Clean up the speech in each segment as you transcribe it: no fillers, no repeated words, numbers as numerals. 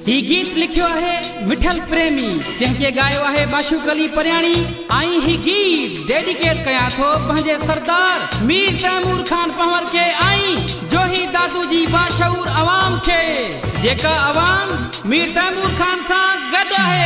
ही गीत लिखियो है मिठल प्रेमी जंहिंखे गायो है बाशुकली परियाणी। आई ही गीत डेडिकेट कया थो पंहिंजे सरदार मीर तैमूर खान पंवर के आई जो ही दादू जी बाशऊर अवाम के जेका अवाम मीर तैमूर खान सा गड है।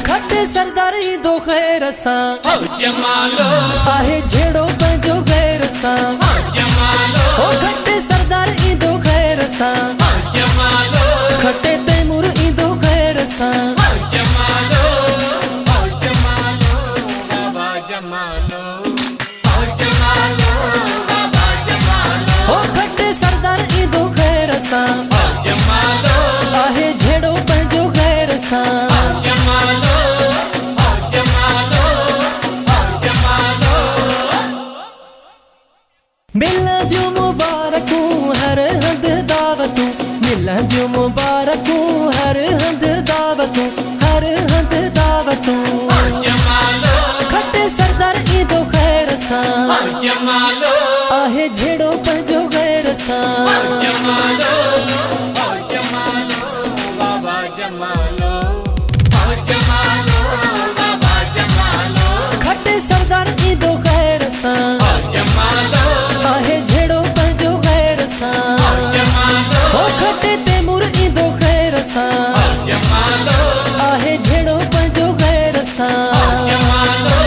खटे सरदार ईदो खैर सा ओ जमालो आहे झेड़ो पंहिंजो खैर सा ओ जमालो ओ खटे सरदार ईदो खैर सा ओ जमालो खटे तैमूर ईदो खैर सा ओ जमालो बाबा जमालो ओ जमालो बाबा जमालो ओ खटे सरदार ईदो खैर सा ओ जमालो आहे झेड़ो पंहिंजो खैर सा जमालो ओ जमालो मिलन दियो मुबारकूं हर हंध दावतूं मिलन दियो मुबारकूं हर हंध दावतूं हर हंध दावतूं जमालो खटे सरदार ईदो खैर सा जमालो आहे झेड़ो पंहिंजो खैर सा जमालो बाबा जमालो ओ जमालो बाबा जमालो खटे सरदार ईदो खैर सा ओ जमालो आहे झेड़ो पंहिंजो खैर सा जमालो ओ खटे तैमूर ईदो खैर सा जमालो आहे झेड़ो पंहिंजो खैर सा जमालो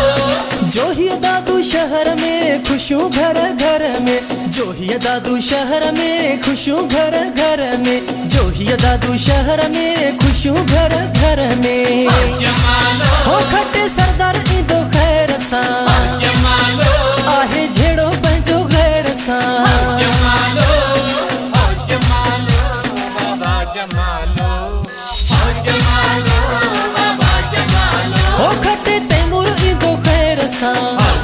जो ही दादू शहर में खुशियों घर घर में जो ही दादू शहर में खुशियों घर घर में जो ही दादू शहर में खुशियों घर घर में जमालो हो खटे सरदार ईदो खैर सा जमालो आहे झेड़ो पंहिंजो खैर सा जमालो बाबा जमालो ओ जमालो बाबा जमालो हो खटे तैमूर ईदो खैर सा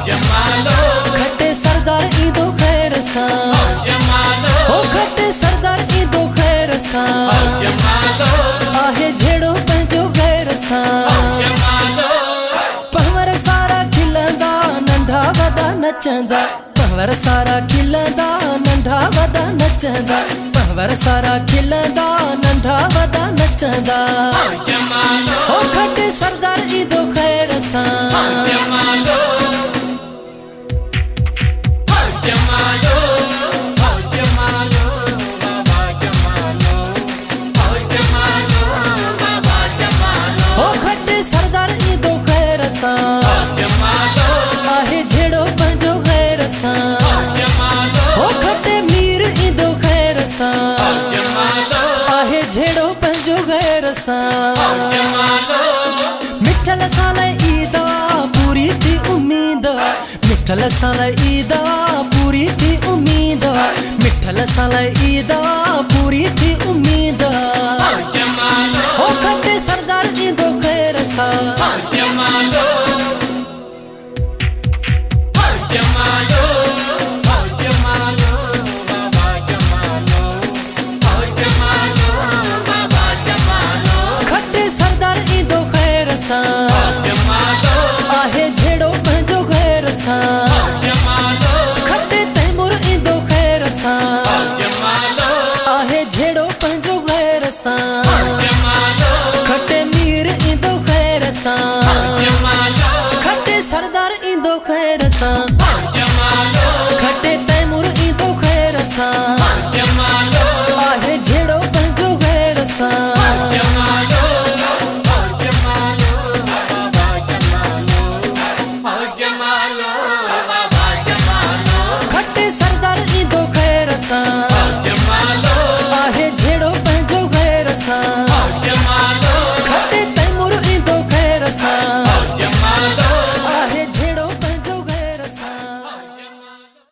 जमालो खटे सरदार ईदो खैर सा जमालो हो खटे सरदार ईदो खैर सा जमालो आहे झेड़ो पंहिंजो खैर सा जमालो पंवर सारा खिलंदा नंढा वॾा नचंदा पंवर सारा खिलंदा नंढा वॾा नचंदा पंवर सारा खिलंदा नंढा वॾा नचंदा जमालो हो खटे सरदार ईदो खैर सा जमालो जमालो जमालो बाबा जमालो जमालो बाबा जमालो हो खटे सरदार ईदो खैर सा जमालो आहे झेड़ो पंहिंजो खैर सा जमालो हो खटे मीर ईदो खैर सा जमालो आहे झेड़ो पंहिंजो खैर सा जमालो मिठल साल ईदा पूरी थी उम्मीद मिठल साल ईदा पूरी थी उम्मीद मिठल साल ईदा पूरी थी उम्मीद जमालो हो खटे सरदार ईदो खैर सा जमालो